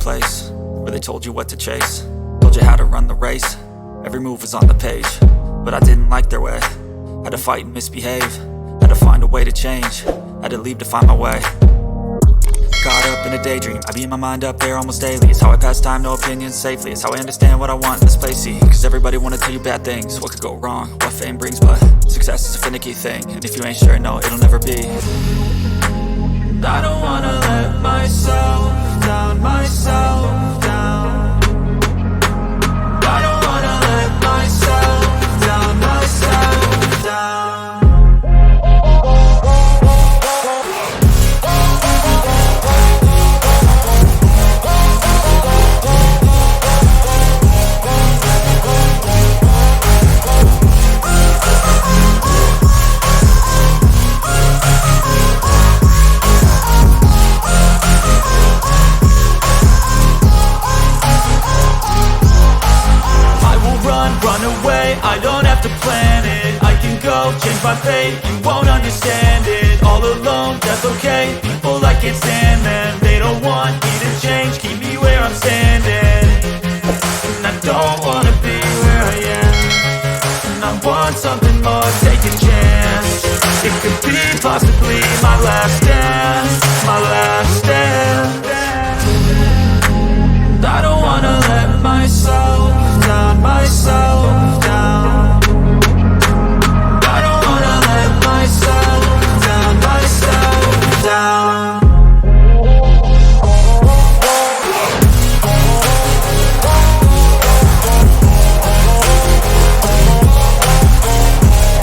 place where they told you what to chase, told you how to run the race. Every move was on the page, but I didn't like their way. Had to fight and misbehave, had to find a way to change, had to leave to find my way. Caught up in a daydream, I beat my mind up there almost daily. It's how I pass time, no opinions safely. It's how I understand what I want in this place, see. Cause everybody wanna tell you bad things, what could go wrong, what fame brings. But success is a finicky thing, and if you ain't sure, no, it'll never be. I don't wanna let myself down, myself down. I don't wanna let myself down, myself down. I don't have to plan it, I can go change my fate. You won't understand it, all alone, that's okay. People I can't stand them, they don't want me to change. Keep me where I'm standing, and I don't wanna be where I am. And I want something more, take a chance. It could be possibly my last day.